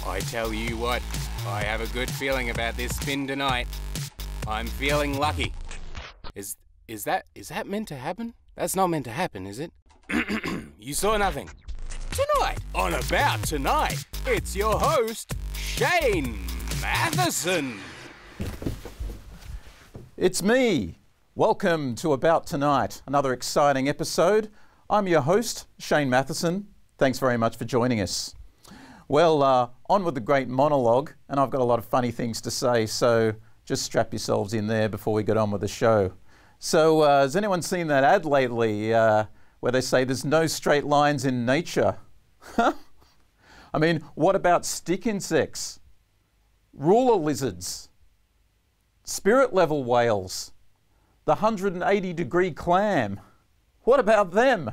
I tell you what, I have a good feeling about this spin tonight. I'm feeling lucky. Is that meant to happen? That's not meant to happen, is it? You saw nothing. Tonight, on About Tonight, it's your host, Shane Matheson. It's me. Welcome to About Tonight, another exciting episode. I'm your host, Shane Matheson. Thanks very much for joining us. Well, on with the great monologue, and I've got a lot of funny things to say, so just strap yourselves in there before we get on with the show. So, has anyone seen that ad lately where they say there's no straight lines in nature? I mean, what about stick insects, ruler lizards, spirit level whales, the 180-degree clam? What about them?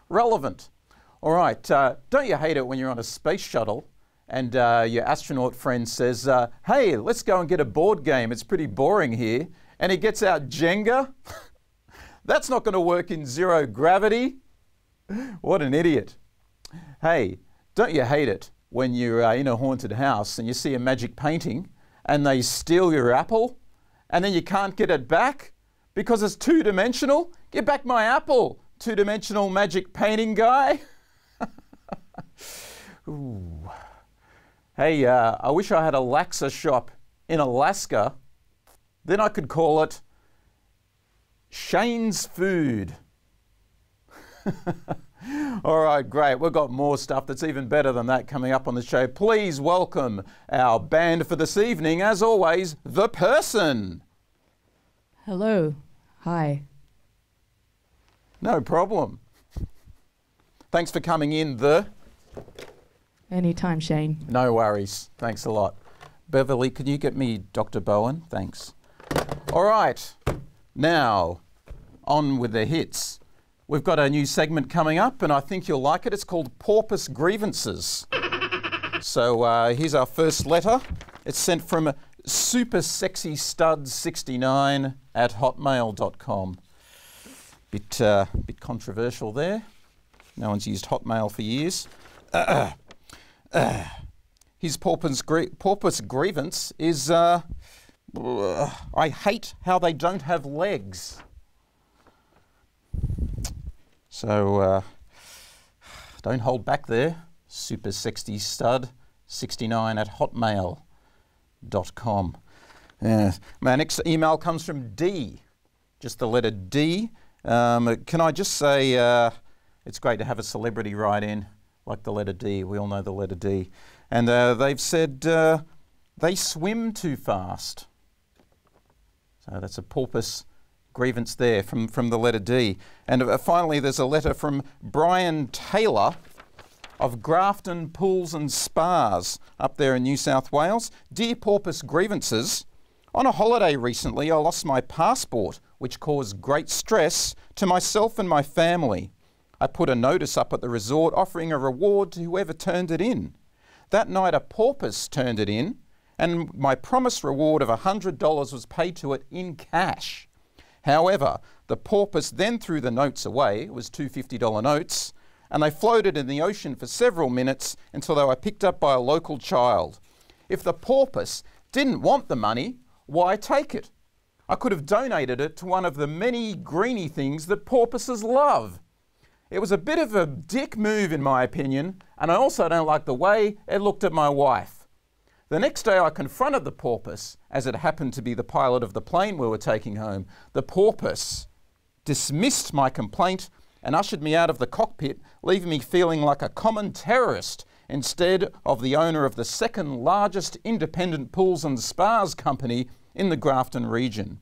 Relevant. All right, don't you hate it when you're on a space shuttle and your astronaut friend says, hey, let's go and get a board game, it's pretty boring here, and he gets out Jenga? That's not going to work in zero gravity. What an idiot. Hey, don't you hate it when you're in a haunted house and you see a magic painting and they steal your apple and then you can't get it back because it's two-dimensional? Get back my apple, two-dimensional magic painting guy. Ooh. Hey, I wish I had a Laksa shop in Alaska. Then I could call it Shane's Food. All right, great. We've got more stuff that's even better than that coming up on the show. Please welcome our band for this evening, as always, The Person. Hello. Hi. No problem. Thanks for coming in, Anytime, Shane. No worries. Thanks a lot. Beverly, could you get me Dr. Bowen? Thanks. All right. Now, on with the hits. We've got a new segment coming up, and I think you'll like it. It's called Porpoise Grievances. So here's our first letter. It's sent from supersexystud69 at hotmail.com. Bit controversial there. No one's used Hotmail for years. His porpoise grievance is, I hate how they don't have legs. So, don't hold back there. Supersexystud69 at hotmail.com. My next email comes from D, just the letter D. Can I just say it's great to have a celebrity write in, like the letter D. We all know the letter D. And they've said they swim too fast. So that's a porpoise grievance there from the letter D. And finally, there's a letter from Brian Taylor of Grafton Pools and Spas up there in New South Wales. Dear Porpoise Grievances, on a holiday recently, I lost my passport, which caused great stress to myself and my family. I put a notice up at the resort offering a reward to whoever turned it in. That night a porpoise turned it in, and my promised reward of $100 was paid to it in cash. However, the porpoise then threw the notes away. It was two $50 notes, and they floated in the ocean for several minutes until they were picked up by a local child. If the porpoise didn't want the money, why take it? I could have donated it to one of the many greeny things that porpoises love. It was a bit of a dick move in my opinion, and I also don't like the way it looked at my wife. The next day I confronted the porpoise, as it happened to be the pilot of the plane we were taking home. The porpoise dismissed my complaint and ushered me out of the cockpit, leaving me feeling like a common terrorist instead of the owner of the second largest independent pools and spas company in the Grafton region.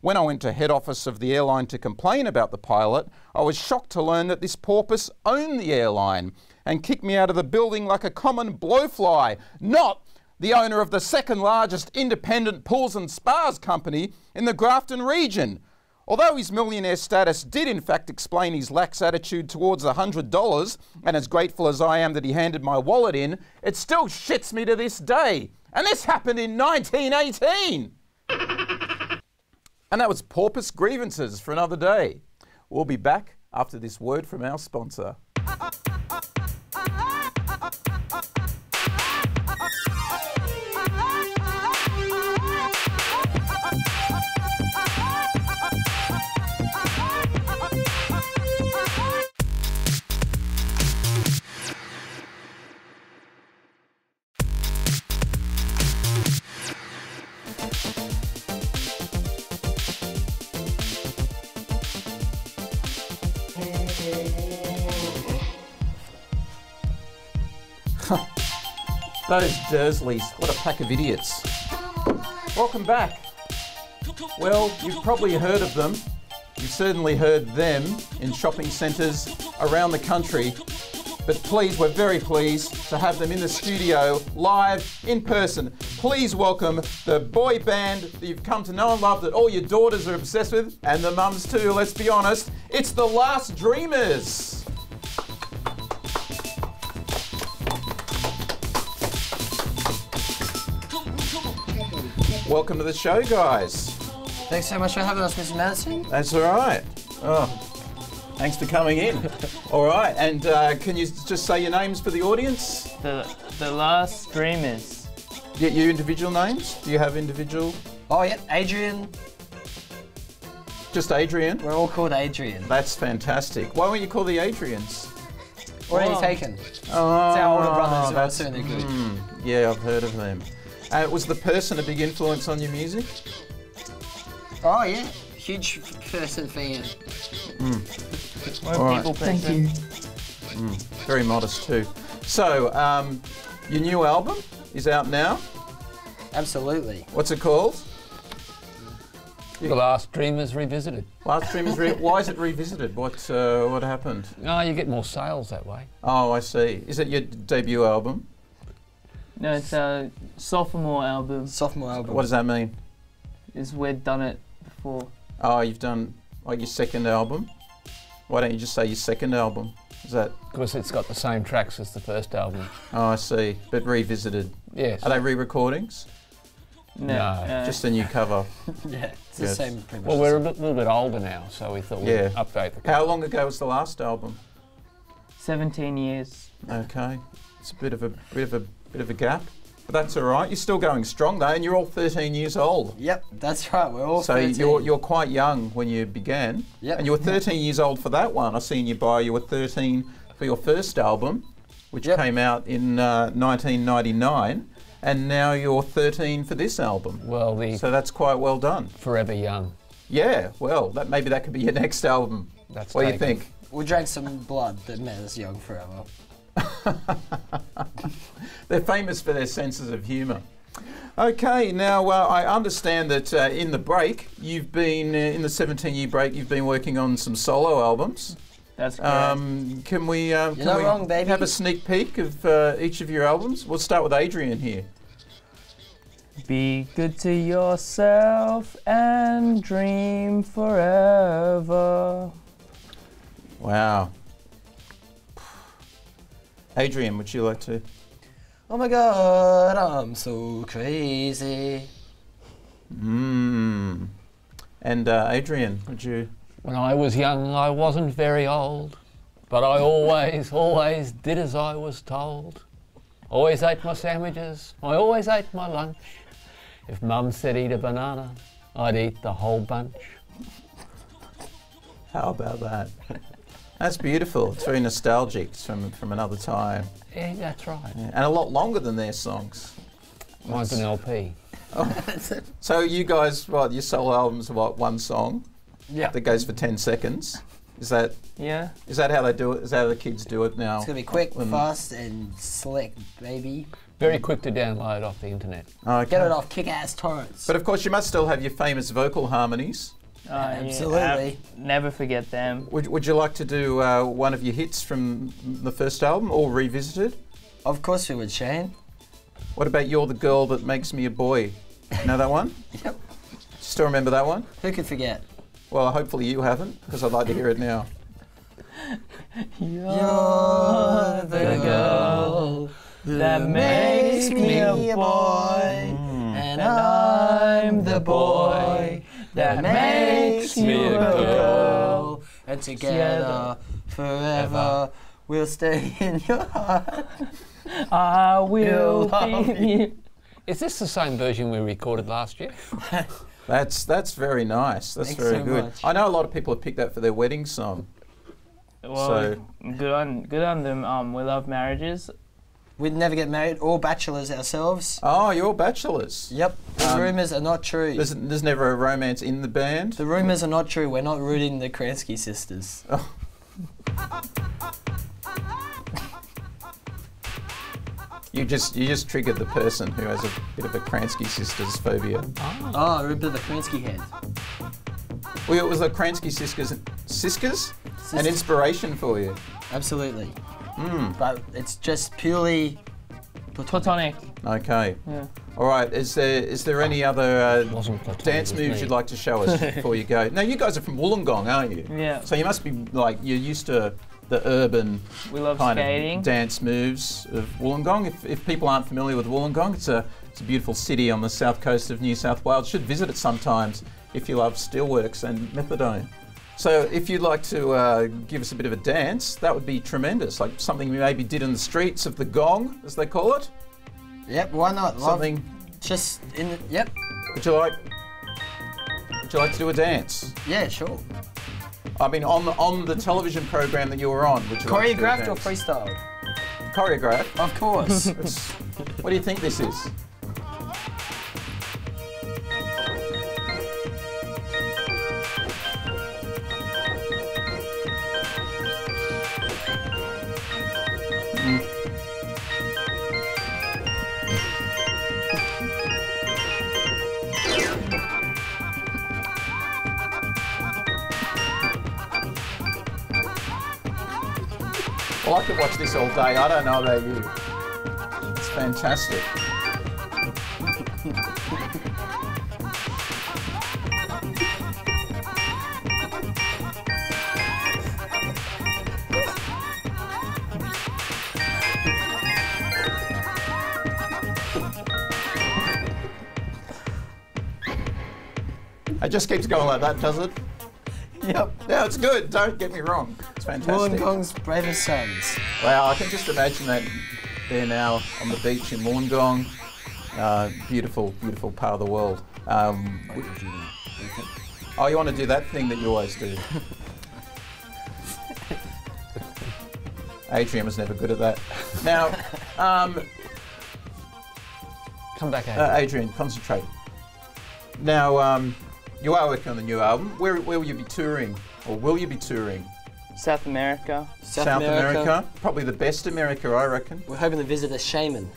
When I went to head office of the airline to complain about the pilot, I was shocked to learn that this porpoise owned the airline and kicked me out of the building like a common blowfly, not the owner of the second largest independent pools and spas company in the Grafton region. Although his millionaire status did in fact explain his lax attitude towards $100, and as grateful as I am that he handed my wallet in, it still shits me to this day. And this happened in 1918. And that was Porpoise Grievances for another day. We'll be back after this word from our sponsor. Those Dursleys, what a pack of idiots. Welcome back. Well, you've probably heard of them. You've certainly heard them in shopping centres around the country. But please, we're very pleased to have them in the studio, live, in person. Please welcome the boy band that you've come to know and love, that all your daughters are obsessed with, and the mums too, let's be honest. It's the Last Dreamers. Welcome to the show, guys. Thanks so much for having us, Mr. Matheson. That's all right. Oh, thanks for coming in. All right, and can you just say your names for the audience? The Last Dreamers. Yeah, your individual names? Do you have individual? Oh, yeah, Adrian. Just Adrian? We're all called Adrian. That's fantastic. Why weren't you called the Adrians? Already taken. Oh, It's our older brothers who are that's certainly good. Yeah, I've heard of them. Was the person a big influence on your music? Oh, yeah. Huge person fan. All right. Thank you. Very modest too. So, your new album is out now. Absolutely. What's it called? The Last Dreamers Revisited. Last Dreamers. Why is it revisited? What happened? No, you get more sales that way. Oh, I see. Is it your debut album? No, it's a sophomore album. Sophomore album. What does that mean? We'd done it before. Oh, you've done like your second album? Why don't you just say your second album? Is that? Because it's got the same tracks as the first album. Oh, I see. But revisited. Yes. Are they re-recordings? No. Just a new cover. Yeah, it's the Yes. same premise. Well, we're a little bit older now, so we thought we'd Yeah. update the cover. How long ago was the last album? 17 years. Okay, it's a bit of a gap, but that's all right. You're still going strong though, and you're all 13 years old. Yep, that's right. We're all So 13. you're quite young when you began. Yep. And you were 13 years old for that one. I see in your bio you were 13 for your first album, which Yep. came out in 1999, and now you're 13 for this album. Well, the So that's quite well done. Forever Young. Yeah, well, maybe that could be your next album. That's What do you taken. think? We drank some blood that made us young forever. They're famous for their senses of humour. Okay, now I understand that in the break, you've been, in the 17-year break, you've been working on some solo albums. That's correct. Can we, You're not wrong, baby. have a sneak peek of each of your albums? We'll start with Adrian here. Be good to yourself and dream forever. Wow. Adrian, would you like to? Oh my god, I'm so crazy. And Adrian, would you? When I was young, I wasn't very old, but I always did as I was told. Always ate my sandwiches, I always ate my lunch. If Mum said eat a banana, I'd eat the whole bunch. How about that? That's beautiful. It's very nostalgic. It's from another time. Yeah, that's right. Yeah, and a lot longer than their songs. Mine's an LP. So you guys, your solo albums are one song Yeah. that goes for 10 seconds. Is that Yeah. how they do it? Is that how the kids do it now? It's gonna be quick, When- fast, and slick, baby. Very quick to download off the internet. Okay. Get it off kick-ass torrents. But of course, you must still have your famous vocal harmonies. Absolutely. Never forget them. Would you like to do one of your hits from the first album, or revisited? Of course we would, Shane. What about You're the Girl That Makes Me a Boy? You know that one? Yep. Still remember that one? Who could forget? Well, hopefully you haven't, because I'd like to hear it now. You're the girl that makes me a boy, and I'm the boy that makes you a girl, and together forever we'll stay in your heart. I will love be you. Is this the same version we recorded last year? That's very nice. That's Thanks very so good. much. I know a lot of people have picked that for their wedding song. Well, So- good on them. We love marriages. We'd never get married or bachelors ourselves. Oh, you're bachelors. Yep, the rumours are not true. There's never a romance in the band. The rumours are not true. We're not rooting the Kransky sisters. You just triggered the person who has a bit of a Kransky sisters phobia. Oh, a bit of the Kransky head. Well, it was the Kransky sisters an inspiration for you. Absolutely. But it's just purely Platonic. Okay. Yeah. All right. Is there any other Wasn't platonic dance with moves me. you'd like to show us before you go? Now, you guys are from Wollongong, aren't you? Yeah. So you must be like you're used to the urban We love kind skating. of dance moves of Wollongong. If people aren't familiar with Wollongong, it's a beautiful city on the south coast of New South Wales. Should visit it sometimes if you love steelworks and methadone. So if you'd like to give us a bit of a dance, that would be tremendous. Like something we maybe did in the streets of the Gong, as they call it. Yep, why not? Something. Just in the, yep. Would you like to do a dance? Yeah, sure. I mean, on the television program that you were on, would you like to do a Choreographed or dance? freestyle? Choreographed. Of course. What do you think this is? Well, I could watch this all day. I don't know about you. It's fantastic. It just keeps going like that, does it? Yep. Yeah, it's good. Don't get me wrong. It's fantastic. Wollongong's bravest sons. Wow, I can just imagine that they're now on the beach in Wollongong. Beautiful, beautiful part of the world. Oh, you want to do that thing that you always do? Adrian was never good at that. Now, Come back, Adrian. Adrian, concentrate. Now, you are working on the new album. Where will you be touring? Or will you be touring? South America. South America. Probably the best America, I reckon. We're hoping to visit a shaman.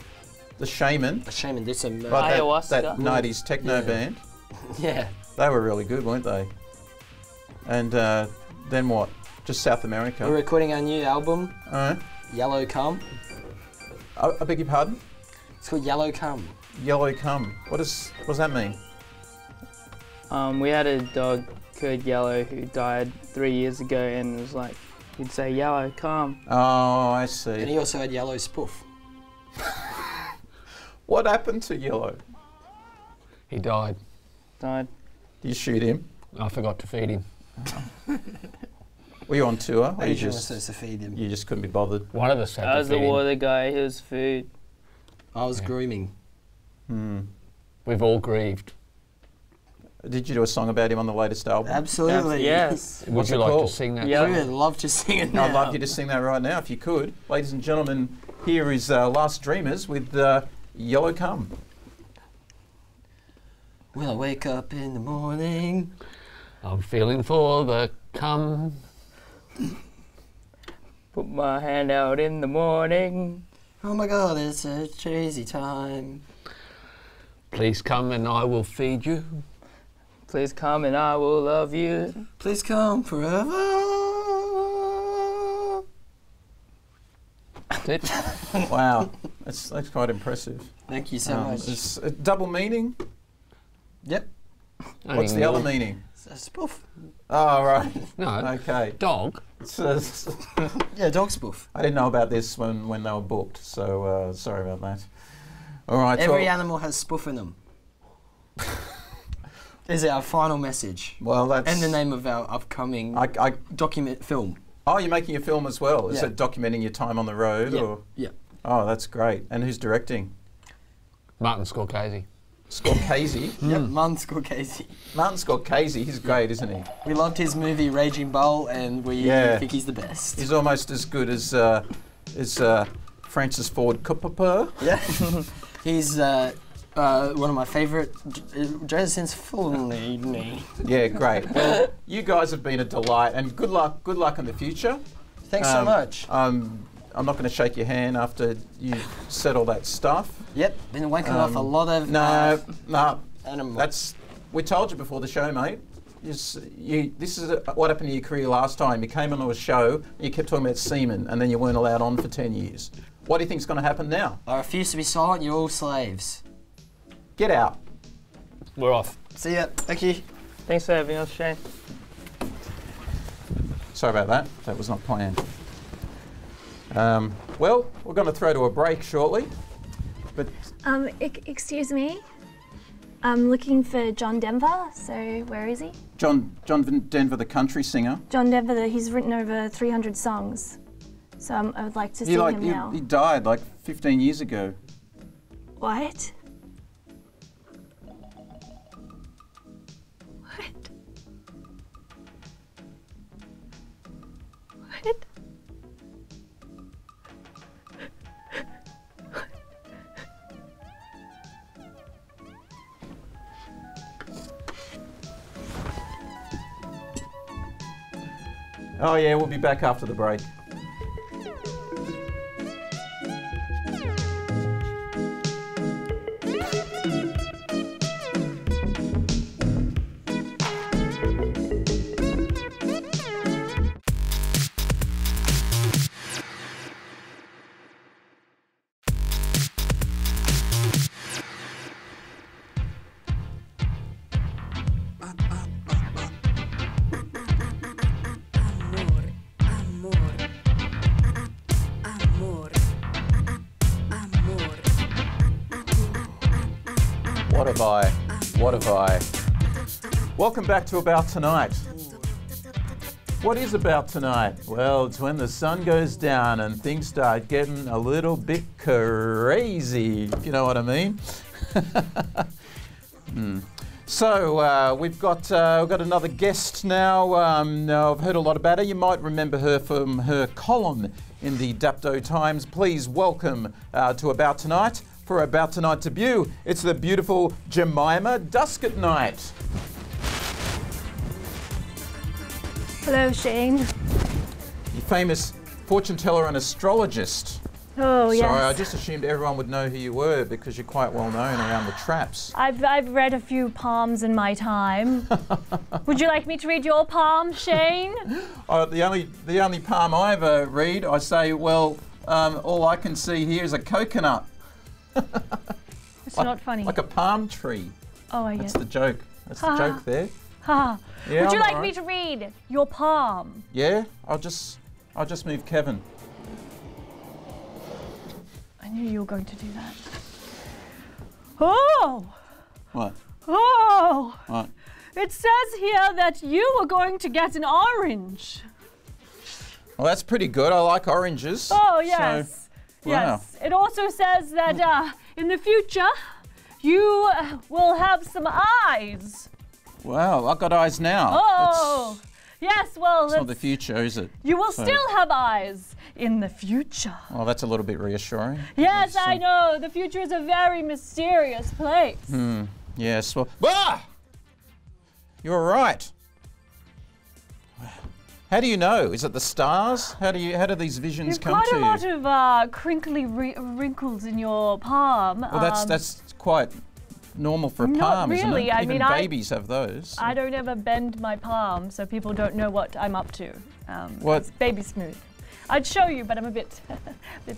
The Shaman. A shaman did some. Right, Ayahuasca. that 90s techno Yeah. band. Yeah. They were really good, weren't they? And then what? Just South America. We're recording our new album, Alright. Yellow Cum. I beg your pardon? It's called Yellow Cum. Yellow Cum. What does that mean? We had a dog called Yellow who died 3 years ago, and it was like he'd say Yellow, come. Oh, I And see. he also had Yellow Spoof. What happened to Yellow? He died. Died. Did you shoot him? I forgot to feed him. Were you on tour? Or you Adrian was just, supposed to feed him. you just couldn't be bothered? One of us had I to was the feed him. water guy. He was food. I was grooming. We've all grieved. Did you do a song about him on the latest album? Absolutely. Yes. Would What's you it like called? to sing that? Yeah. We would love to sing it now. I'd love you to sing that right now if you could. Ladies and gentlemen, here is Last Dreamers with Yellow Cum. When I wake up in the morning. I'm feeling for the cum. Put my hand out in the morning. Oh my God, it's a crazy time. Please come and I will feed you. Please come and I will love you. Please come forever. That's it. Wow, that's quite impressive. Thank you so much. It's a double meaning. Yep. What's the other meaning? It's a spoof. Oh, right. No. Okay. Dog. Yeah, dog spoof. I didn't know about this when they were booked, so sorry about that. All right. Every well, animal has spoof in them. Is our final message. well, that's... And the name of our upcoming document film. Oh, you're making a film as well. Is Yeah. it documenting your time on the road? Yeah. Or? Yeah. Oh, that's great. And who's directing? Martin Scorsese. Scorsese. Yep, Martin Scorsese. Martin Scorsese, he's great, isn't he? We loved his movie Raging Bull, and we Yeah. think he's the best. He's almost as good as Francis Ford Coppola. Yeah. He's one of my favourite jazz since Fully Me. Yeah, great. Well, you guys have been a delight, and good luck in the future. Thanks so much. I'm I'm not going to shake your hand after you said all that stuff. Yep, been wanking off a lot of No, animals. we told you before the show, mate. This is what happened to your career last time. You came onto a show, and you kept talking about semen, and then you weren't allowed on for 10 years. What do you think's going to happen now? I refuse to be silent, you're all slaves. Get out. We're off. See ya, thank you. Thanks for having us, Shane. Sorry about that. That was not planned. Well, we're going to throw to a break shortly. But Excuse me. I'm looking for John Denver, so where is he? John Denver, the country singer. John Denver, he's written over 300 songs. So I would like to see him now. He died like 15 years ago. What? What? What? Oh yeah, we'll be back after the break. What have I? Welcome back to About Tonight. What is About Tonight? Well, it's when the sun goes down and things start getting a little bit crazy, if you know what I mean. So we've got another guest now. I've heard a lot about her. You might remember her from her column in the Dapto Times. Please welcome to About Tonight. For About Tonight debut, it's the beautiful Jemima Dusk at Night. Hello, Shane. The famous fortune teller and astrologist. Oh, yes. Sorry, I just assumed everyone would know who you were because you're quite well known around the traps. I've read a few palms in my time. Would you like me to read your palm, Shane? The only palm I ever read, I say, well, all I can see here is a coconut. It's not funny. Like a palm tree. Oh, I That's get the joke. That's the joke there. Ha. Yeah, Would you I'm like me to read your palm? Yeah, I'll just move Kevin. I knew you were going to do that. Oh! What? Oh! What? It says here that you were going to get an orange. Well, that's pretty good. I like oranges. Oh, yes. So, wow. Yes. It also says that in the future, you will have some eyes. Wow, I've got eyes now. Oh! Yes, well, It's not the future, is it? you will still have eyes in the future. Well, that's a little bit reassuring. Yes, I know. The future is a very mysterious place. Yes, well... Ah! You're right. How do you know? Is it the stars? How do these visions You've come got to a you? lot of crinkly wrinkles in your palm. Well, that's quite normal for a Not palm, really. isn't it? I Even mean, babies have those. I don't ever bend my palm, so people don't know what I'm up to. What? It's baby smooth. I'd show you, but I'm a bit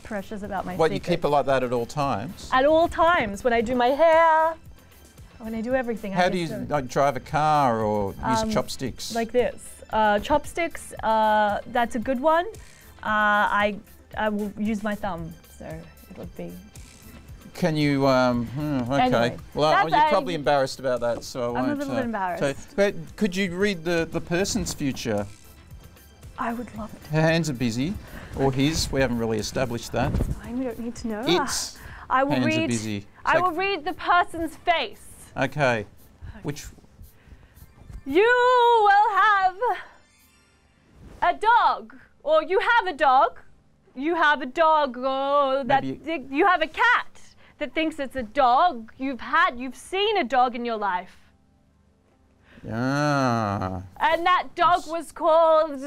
precious about my What, you secret. keep it like that at all times? At all times, when I do my hair, when I do everything. How do you drive a car or use chopsticks? Like this. Chopsticks, that's a good one. I will use my thumb, so it would be. Can you, okay. Anyway, Well, you're probably embarrassed about that, so I won't. I'm a little bit embarrassed. But could you read the person's future? I would love it. Her hands are busy, or his. We haven't really established that. I don't need to know. Its I will hands read. are busy. I will read the person's face. Okay. Which? You will have a dog, or you have a dog. You have a dog, you have a cat that thinks it's a dog. You've seen a dog in your life. Ah. And that dog was called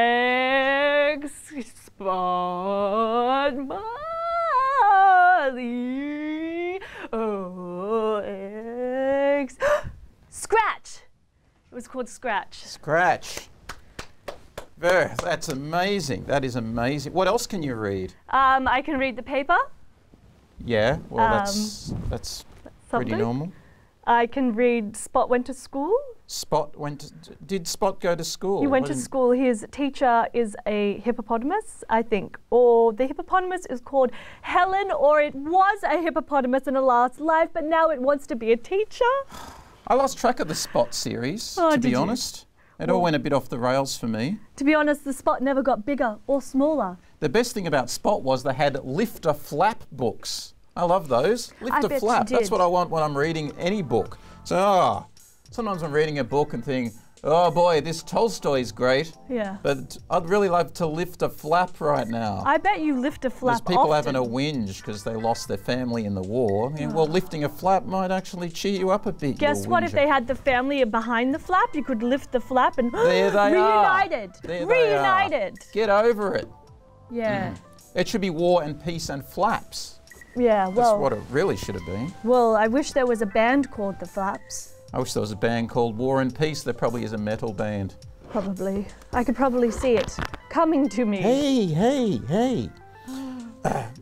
T-Rex Spot Molly O-X Scratch. It was called Scratch. Scratch. That's amazing. That is amazing. What else can you read? I can read the paper. Yeah, well, that's pretty Something. normal. I can read Spot went to school. Spot did Spot go to school? He went to school. His teacher is a hippopotamus, I think. Or the hippopotamus is called Helen, or it was a hippopotamus in a last life, but now it wants to be a teacher. I lost track of the Spot series, Oh, to did be you? honest. It all went a bit off the rails for me. To be honest, the Spot never got bigger or smaller. The best thing about Spot was they had lifter flap books. I love those. Lifter bet you flap. That's did. what I want when I'm reading any book. So, sometimes I'm reading a book and think, oh boy, this Tolstoy's great, Yeah. but I'd really love to lift a flap right now. I bet you lift a There's flap people often. having a whinge because they lost their family in the war. Yeah, well, lifting a flap might actually cheer you up a bit. Guess you what? If whinger. they had the family behind the flap, you could lift the flap and There they are. reunited. There they are. Reunited. Get over it. Yeah. It should be War and Peace and Flaps. Yeah. That's Well. what it really should have been. Well, I wish there was a band called the Flaps. I wish there was a band called War and Peace. There probably is a metal band. Probably. I could probably see it coming to me. Hey.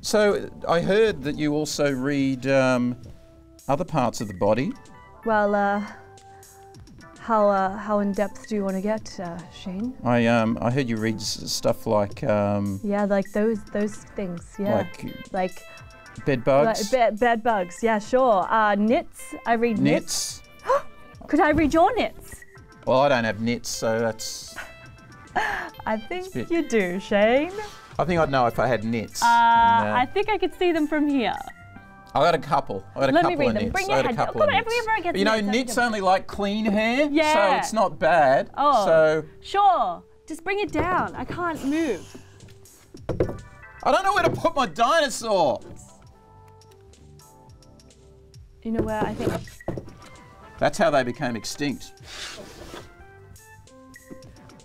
So I heard that you also read other parts of the body. Well, how in depth do you want to get, Shane? I heard you read stuff like Yeah, like those things. Yeah. Like bed bugs, bed bugs. Yeah, sure. Knits. I read knits. knits. Could I read your knits? Well, I don't have knits, so that's. I think bit- you do, Shane. I think I'd know if I had knits. I think I could see them from here. I got a couple. I got a Let me couple read of them. knits. Bring I your got a head. couple Come of on, knits. everyone gets You know, knits. knits only like clean hair, so Yeah. it's not bad. Oh. So Sure. Just bring it down. I can't move. I don't know where to put my dinosaur. You know where I think. That's how they became extinct.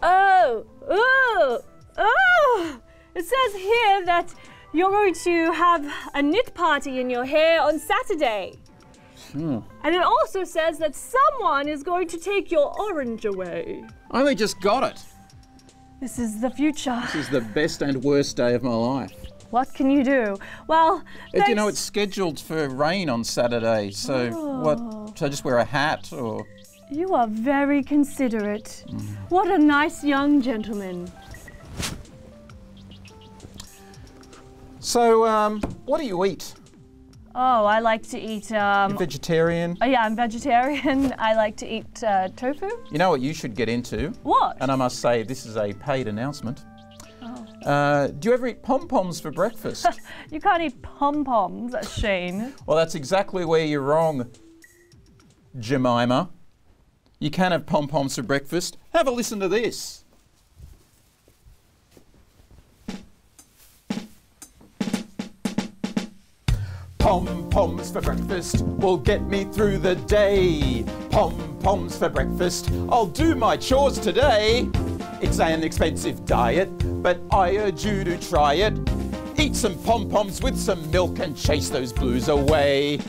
Oh! It says here that you're going to have a knit party in your hair on Saturday. And it also says that someone is going to take your orange away. I only just got it. This is the future. This is the best and worst day of my life. What can you do? Well, Do you know it's scheduled for rain on Saturday? So what? Should I just wear a hat or? you are very considerate. What a nice young gentleman. So what do you eat? Oh, I like to eat. You vegetarian? Oh yeah, I'm vegetarian. I like to eat tofu. You know what you should get into? What? And I must say this is a paid announcement. Do you ever eat pom-poms for breakfast? You can't eat pom-poms, Shane. Well, that's exactly where you're wrong, Jemima. You can have pom-poms for breakfast. Have a listen to this. Pom-poms for breakfast will get me through the day. Pom-poms for breakfast, I'll do my chores today. It's an expensive diet, but I urge you to try it. Eat some pom-poms with some milk and chase those blues away.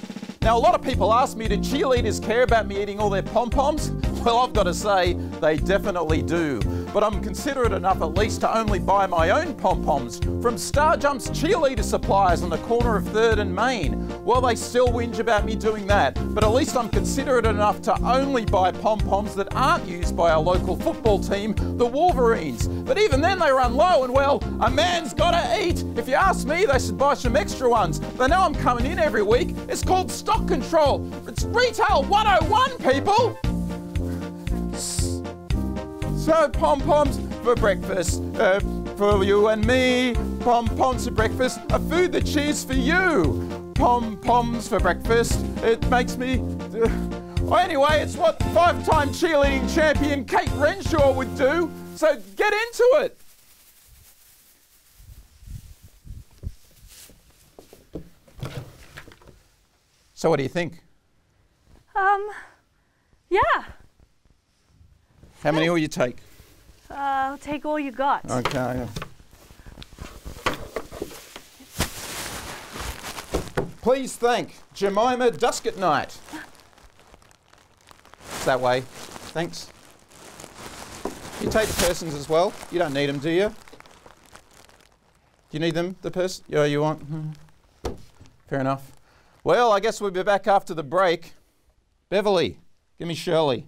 Now, a lot of people ask me, do cheerleaders care about me eating all their pom-poms? Well, I've got to say, they definitely do. But I'm considerate enough at least to only buy my own pom-poms from Star Jump's cheerleader suppliers on the corner of 3rd and Main. Well, they still whinge about me doing that, but at least I'm considerate enough to only buy pom-poms that aren't used by our local football team, the Wolverines. But even then they run low, and well, a man's gotta eat. If you ask me, they should buy some extra ones. They know I'm coming in every week. It's called stock control. It's Retail 101, people. So pom-poms for breakfast, for you and me. Pom-poms for breakfast, a food that cheers for you. Pom-poms for breakfast, it makes me... Anyway, it's what 5-time cheerleading champion Kate Renshaw would do, so get into it. So what do you think? Yeah. How many will you take? I'll take all you got. Okay. Please thank Jemima Dusk at Night. It's that way. Thanks. You take the persons as well. You don't need them, do you? Do you need them, the person? Yeah, you want? Fair enough. Well, I guess we'll be back after the break. Beverly, give me Shirley.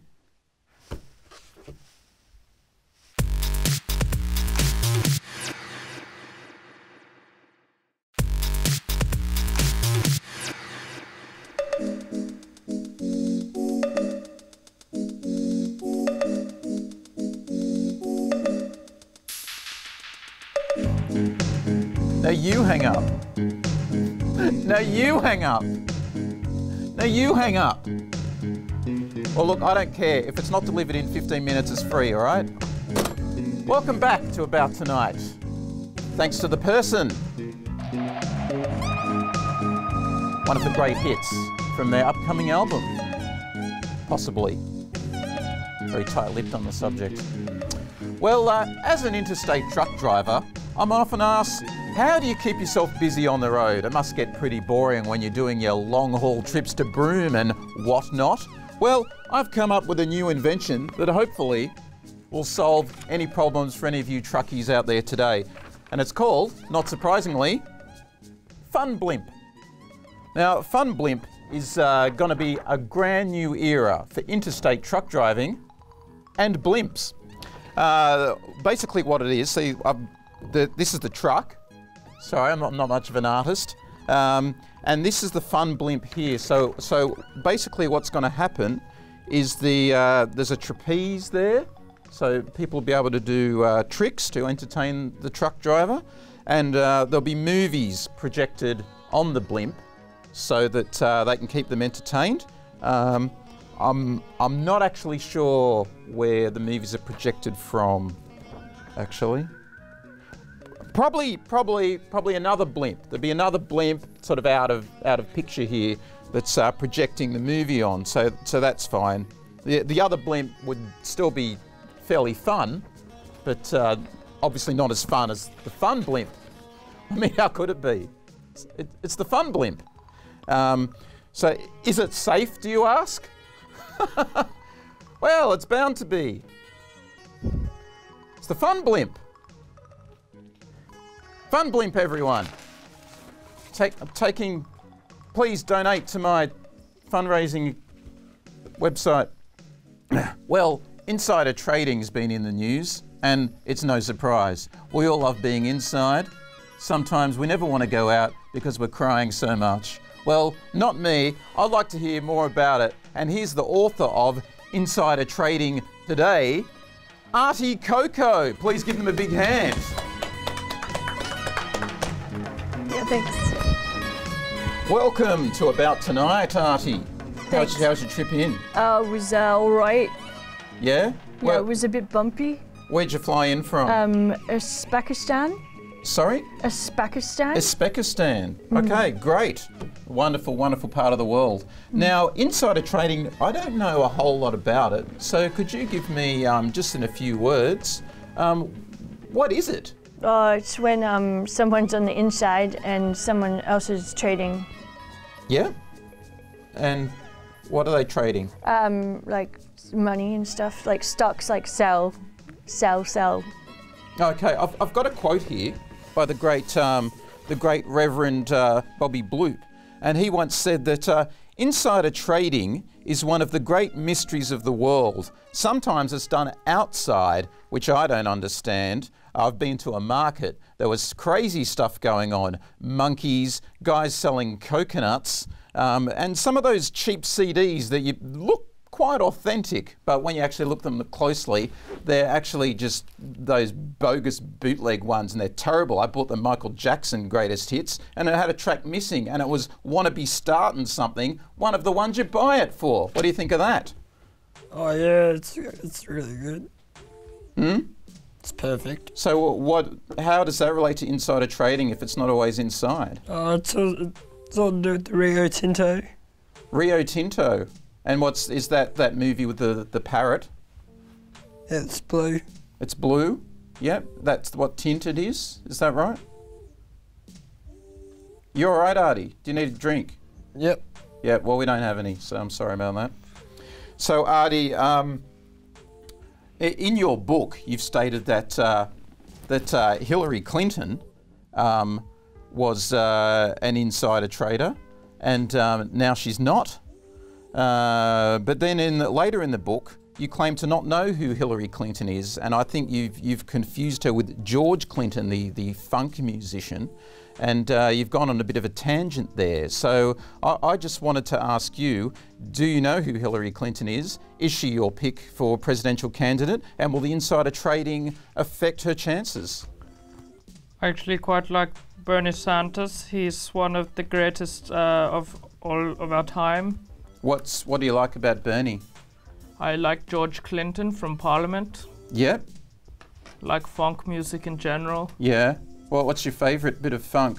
No, you hang up. No, you hang up. No, you hang up. Well, look, I don't care. If it's not delivered in 15 minutes, it's free, all right? Welcome back to About Tonight. Thanks to the person. One of the great hits from their upcoming album. Possibly. Very tight-lipped on the subject. Well, as an interstate truck driver, I'm often asked, how do you keep yourself busy on the road? It must get pretty boring when you're doing your long-haul trips to Broome and whatnot. Well, I've come up with a new invention that hopefully will solve any problems for any of you truckies out there today. And it's called, not surprisingly, Fun Blimp. Now, Fun Blimp is going to be a brand new era for interstate truck driving and blimps. Basically what it is, see, this is the truck. Sorry, I'm not much of an artist. And this is the Fun Blimp here. So basically what's going to happen is there's a trapeze there. So people will be able to do tricks to entertain the truck driver. And there'll be movies projected on the blimp so that they can keep them entertained. I'm not actually sure where the movies are projected from, actually. Probably another blimp. There'll be another blimp sort of out of picture here that's projecting the movie on, so that's fine. The other blimp would still be fairly fun, but obviously not as fun as the Fun Blimp. I mean, how could it be? It's the Fun Blimp. So is it safe, do you ask? Well, it's bound to be. It's the Fun Blimp. Fun Blimp, everyone. Please donate to my fundraising website. Well, insider trading's been in the news, and it's no surprise. We all love being inside. Sometimes we never want to go out because we're crying so much. Well, not me. I'd like to hear more about it. And here's the author of Insider Trading Today, Artie Coco. Please give them a big hand. Yeah, thanks. Welcome to About Tonight, Artie. Thanks. How's your trip in? It was all right. Yeah? Yeah, it was a bit bumpy. Where'd you fly in from? Uzbekistan. Sorry? Uzbekistan. Uzbekistan. Okay, great. Wonderful, wonderful part of the world. Now, insider trading, I don't know a whole lot about it, so could you give me, just in a few words, what is it? It's when someone's on the inside and someone else is trading. Yeah? And what are they trading? Like money and stuff, like stocks, like sell. Okay, I've got a quote here by the great Reverend Bobby Bloop, and he once said that insider trading is one of the great mysteries of the world. Sometimes it's done outside, which I don't understand. I've been to a market, there was crazy stuff going on. Monkeys, guys selling coconuts, and some of those cheap CDs that you look quite authentic, but when you actually look at them closely, they're actually just those bogus bootleg ones, and they're terrible. I bought the Michael Jackson Greatest Hits, and it had a track missing, and it was Wannabe Startin' Something, one of the ones you buy it for. What do you think of that? Oh yeah, it's really good. It's perfect. So how does that relate to insider trading if it's not always inside? It's all to do with the Rio Tinto Rio Tinto. And is that movie with the parrot? It's blue. It's blue? Yep, that's what tinted is. Is that right? You all right, Artie? Do you need a drink? Yep. Yeah, well, we don't have any, so I'm sorry about that. So, Artie, in your book, you've stated that Hillary Clinton was an insider trader, and now she's not. But then later in the book, you claim to not know who Hillary Clinton is, and I think you've confused her with George Clinton, the funk musician, and you've gone on a bit of a tangent there. So I just wanted to ask you, do you know who Hillary Clinton is? Is she your pick for presidential candidate? And will the insider trading affect her chances? I actually quite like Bernie Sanders. He's one of the greatest of all of our time. What do you like about Bernie? I like George Clinton from Parliament. Yep. Like funk music in general. Yeah. Well, what's your favourite bit of funk?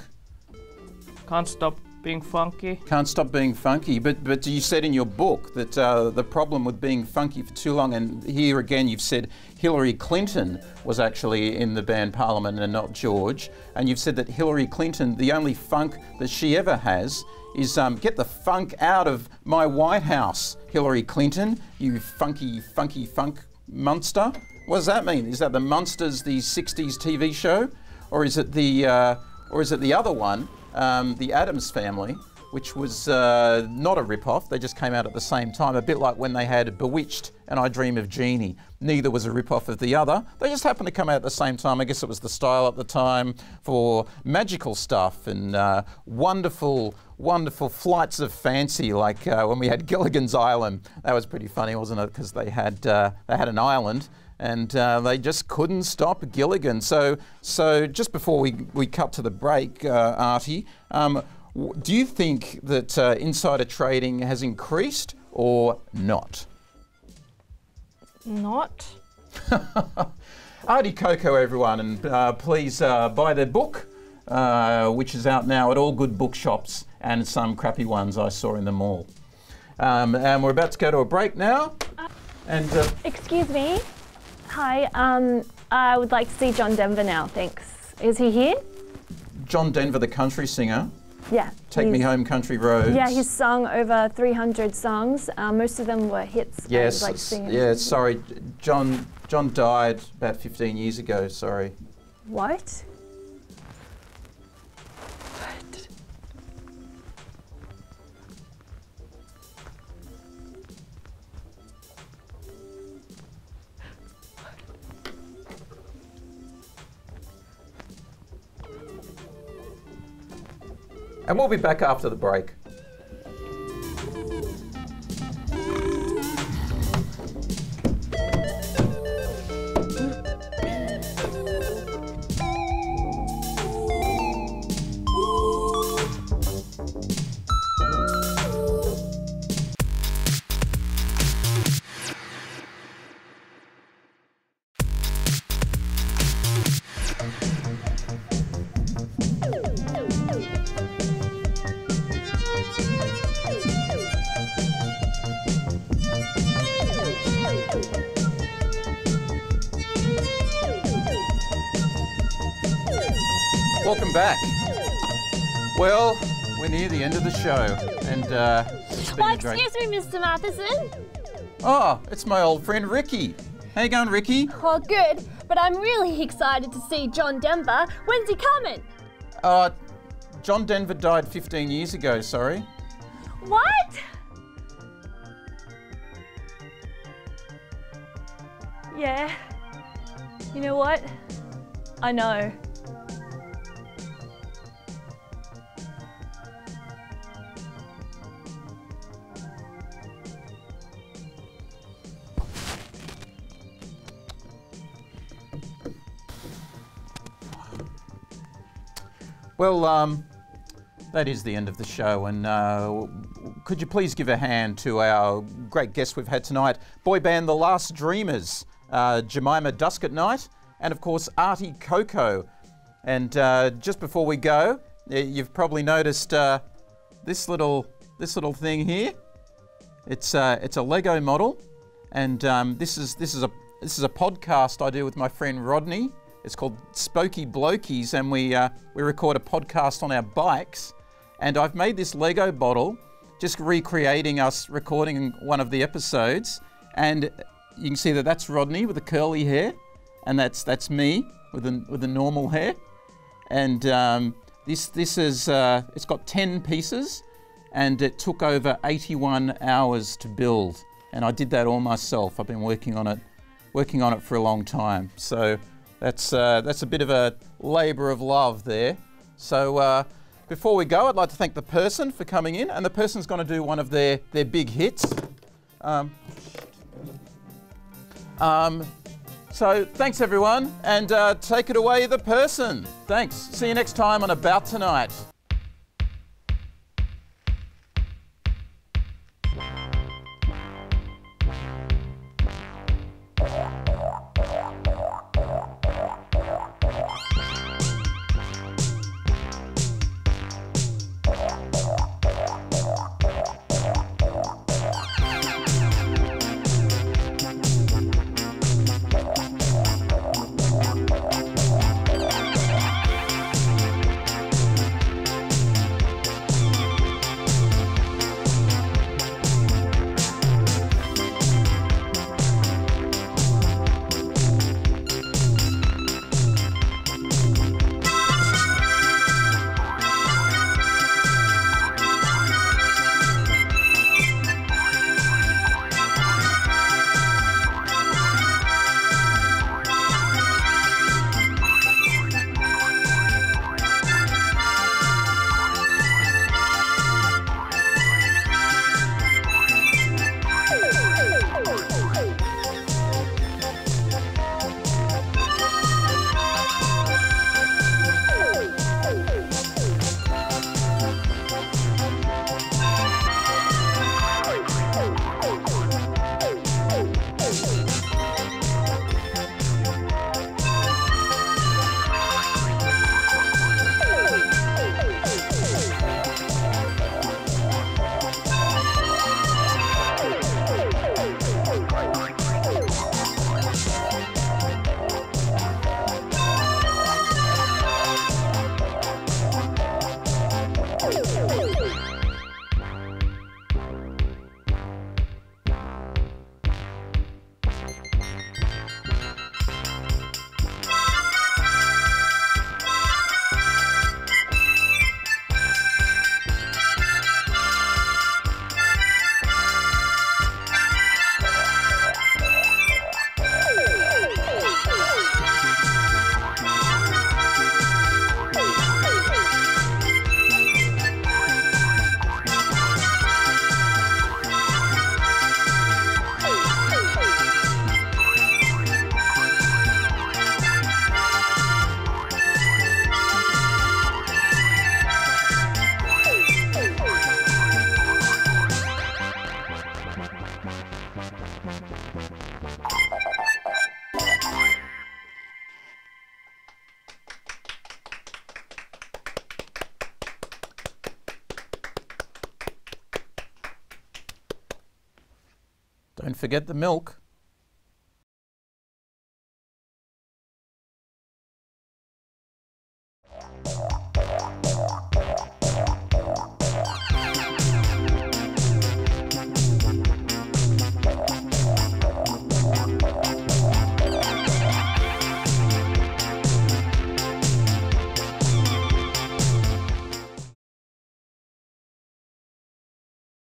Can't stop being funky. Can't stop being funky. But you said in your book that the problem with being funky for too long, and here again you've said Hillary Clinton was actually in the band Parliament and not George, and you've said that Hillary Clinton, the only funk that she ever has is get the funk out of my White House, Hillary Clinton, you funky funk monster. What does that mean? Is that the Munsters, the 60s TV show? Or is it the other one, the Addams Family, which was not a rip-off. They just came out at the same time, a bit like when they had Bewitched and I Dream of Jeannie. Neither was a rip-off of the other. They just happened to come out at the same time. I guess it was the style at the time for magical stuff and wonderful flights of fancy, like when we had Gilligan's Island. That was pretty funny, wasn't it? Because they had an island, and they just couldn't stop Gilligan. So just before we cut to the break, Artie, do you think that insider trading has increased or not? Not. Artie Coco, everyone, and please buy their book, which is out now at all good bookshops and some crappy ones I saw in the mall. And we're about to go to a break now. And excuse me. Hi. I would like to see John Denver now. Thanks. Is he here? John Denver, the country singer. Yeah. Take Me Home, Country Roads. Yeah, he's sung over 300 songs. Most of them were hits. Yes. Like singing. Yeah. Sorry, John died about 15 years ago. Sorry. What? And we'll be back after the break. Welcome back. Well, we're near the end of the show, and it's been a great... Excuse me, Mr. Matheson. Oh, it's my old friend Ricky. How you going, Ricky? Oh, good. But I'm really excited to see John Denver. When's he coming? John Denver died 15 years ago, sorry. What? Yeah. You know what? I know. Well, that is the end of the show, and could you please give a hand to our great guest we've had tonight, boy band The Last Dreamers, Jemima Dusk at Night, and of course Artie Coco. And just before we go, you've probably noticed this little this little thing here. It's a Lego model, and this is a podcast I do with my friend Rodney. It's called Spokey Blokies, and we record a podcast on our bikes. And I've made this Lego bottle, just recreating us recording one of the episodes. And you can see that that's Rodney with the curly hair, and that's me with the normal hair. And this is it's got 10 pieces, and it took over 81 hours to build. And I did that all myself. I've been working on it for a long time. So that's a bit of a labour of love there. So before we go, I'd like to thank the person for coming in, and the person's going to do one of their big hits. So thanks everyone, and take it away, the person. Thanks. See you next time on About Tonight. Don't forget the milk.